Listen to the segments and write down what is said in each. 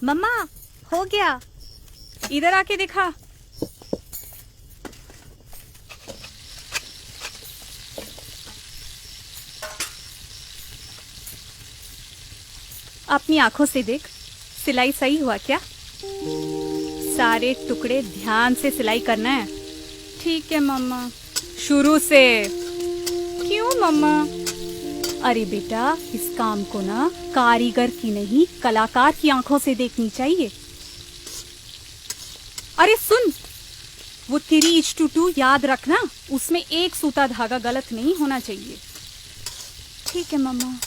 मम्मा, हो गया। इधर आके दिखा। अपनी आंखों से देख, सिलाई सही हुआ क्या? सारे टुकड़े ध्यान से सिलाई करना है। ठीक है मम्मा। शुरू से। क्यों मम्मा? अरे बेटा, इस काम को ना कारीगर की नहीं कलाकार की आंखों से देखनी चाहिए। अरे सुन, वो 3:2 याद रखना, उसमें एक सूता धागा गलत नहीं होना चाहिए। ठीक है मम्मा।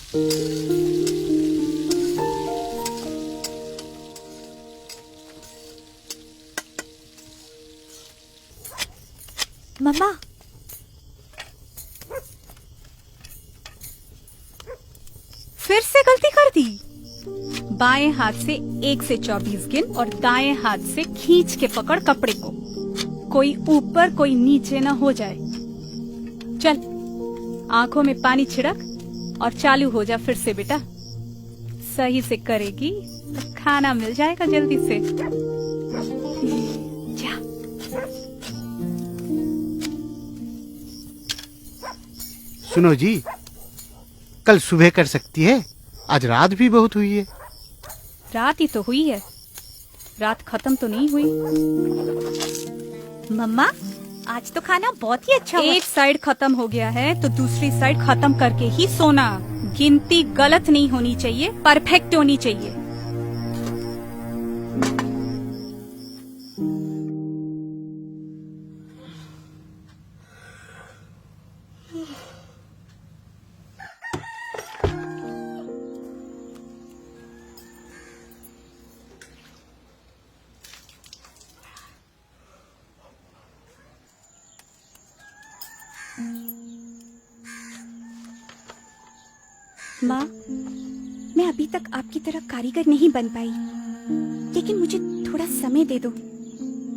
मम्मा, फिर से गलती कर दी। बाएं हाथ से 1 से 24 गिन और दाएं हाथ से खींच के पकड़ कपड़े को। कोई ऊपर कोई नीचे ना हो जाए। चल, आंखों में पानी छिड़क और चालू हो जा फिर से बेटा। सही से करेगी तो खाना मिल जाएगा जल्दी से। जा। सुनो जी, कल सुबह कर सकती है? आज रात भी बहुत हुई है। रात ही तो हुई है, रात खत्म तो नहीं हुई। मम्मा, आज तो खाना बहुत ही अच्छा हुआ। एक साइड खत्म हो गया है तो दूसरी साइड खत्म करके ही सोना। गिनती गलत नहीं होनी चाहिए, परफेक्ट होनी चाहिए। माँ, मैं अभी तक आपकी तरह कारीगर नहीं बन पाई, लेकिन मुझे थोड़ा समय दे दो।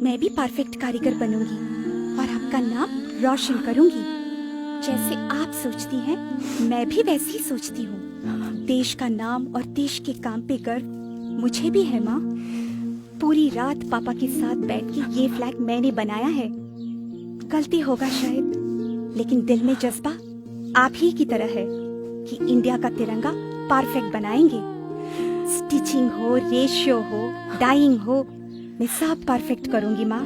मैं भी परफेक्ट कारीगर बनूंगी और आपका नाम रोशन करूंगी। जैसे आप सोचती हैं, मैं भी वैसे ही सोचती हूँ। देश का नाम और देश के काम पे गर्व मुझे भी है माँ। पूरी रात पापा के साथ बैठ के ये फ्लैग मैंने बनाया है। गलती होगा शायद, लेकिन दिल में जज्बा आप ही की तरह है कि इंडिया का तिरंगा परफेक्ट बनाएंगे। स्टिचिंग हो, रेशियो हो, डाइंग हो, मैं सब परफेक्ट करूंगी माँ।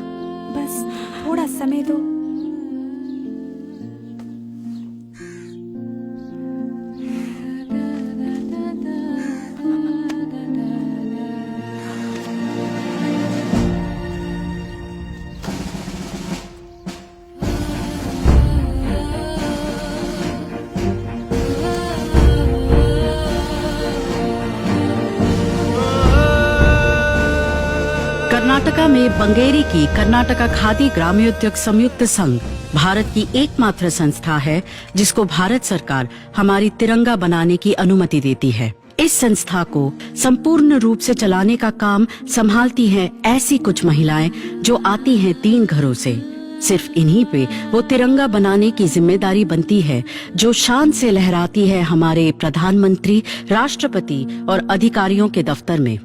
बस थोड़ा समय दो। कर्नाटका में बंगेरी की कर्नाटका खादी ग्रामोद्योग संयुक्त संघ भारत की एकमात्र संस्था है जिसको भारत सरकार हमारी तिरंगा बनाने की अनुमति देती है। इस संस्था को संपूर्ण रूप से चलाने का काम संभालती हैं ऐसी कुछ महिलाएं जो आती हैं 3 घरों से। सिर्फ इन्हीं पे वो तिरंगा बनाने की जिम्मेदारी बनती है जो शान से लहराती है हमारे प्रधानमंत्री, राष्ट्रपति और अधिकारियों के दफ्तर में।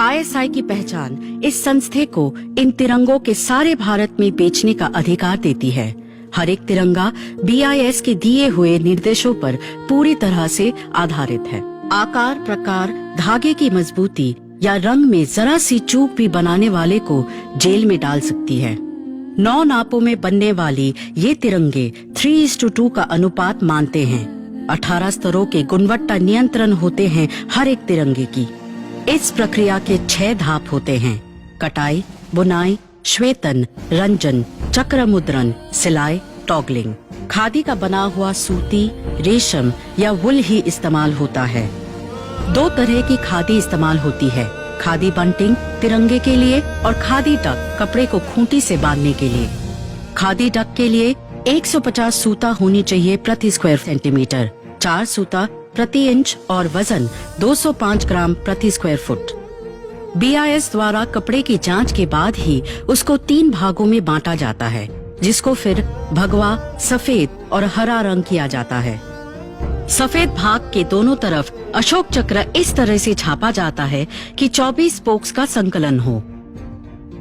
ISI की पहचान इस संस्थे को इन तिरंगों के सारे भारत में बेचने का अधिकार देती है। हर एक तिरंगा BIS के दिए हुए निर्देशों पर पूरी तरह से आधारित है। आकार, प्रकार, धागे की मजबूती या रंग में जरा सी चूक भी बनाने वाले को जेल में डाल सकती है। 9 नापों में बनने वाली ये तिरंगे 3:2 का अनुपात मानते हैं। 18 स्तरों के गुणवत्ता नियंत्रण होते हैं हर एक तिरंगे की। इस प्रक्रिया के 6 धाप होते हैं: कटाई, बुनाई, श्वेतन, रंजन, चक्र मुद्रण, सिलाई, टॉगलिंग। खादी का बना हुआ सूती, रेशम या वुल ही इस्तेमाल होता है। 2 तरह की खादी इस्तेमाल होती है: खादी बंटिंग तिरंगे के लिए और खादी डक कपड़े को खूंटी से बांधने के लिए। खादी डक के लिए 150 सूता होनी चाहिए प्रति स्क्वायर सेंटीमीटर, 4 सूता प्रति इंच और वजन 205 ग्राम प्रति स्क्वायर फुट। BIS द्वारा कपड़े की जांच के बाद ही उसको 3 भागों में बांटा जाता है, जिसको फिर भगवा, सफेद और हरा रंग किया जाता है। सफेद भाग के दोनों तरफ अशोक चक्र इस तरह से छापा जाता है कि 24 स्पोक्स का संकलन हो।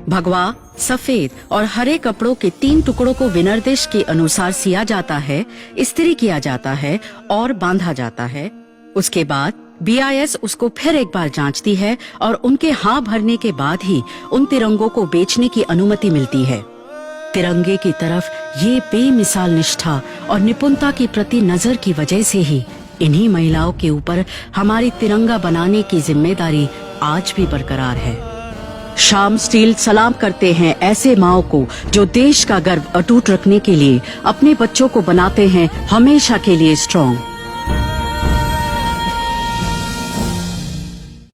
भगवा, सफेद और हरे कपड़ों के 3 टुकड़ों को विनिर्देश के अनुसार सिया जाता है, इस्त्री किया जाता है और बांधा जाता है। उसके बाद BIS उसको फिर एक बार जांचती है और उनके हाँ भरने के बाद ही उन तिरंगों को बेचने की अनुमति मिलती है। तिरंगे की तरफ ये बेमिसाल निष्ठा और निपुणता के प्रति नजर की वजह से ही इन्हीं महिलाओं के ऊपर हमारी तिरंगा बनाने की जिम्मेदारी आज भी बरकरार है। श्याम स्टील सलाम करते हैं ऐसे माओं को जो देश का गर्व अटूट रखने के लिए अपने बच्चों को बनाते हैं हमेशा के लिए स्ट्रॉन्ग।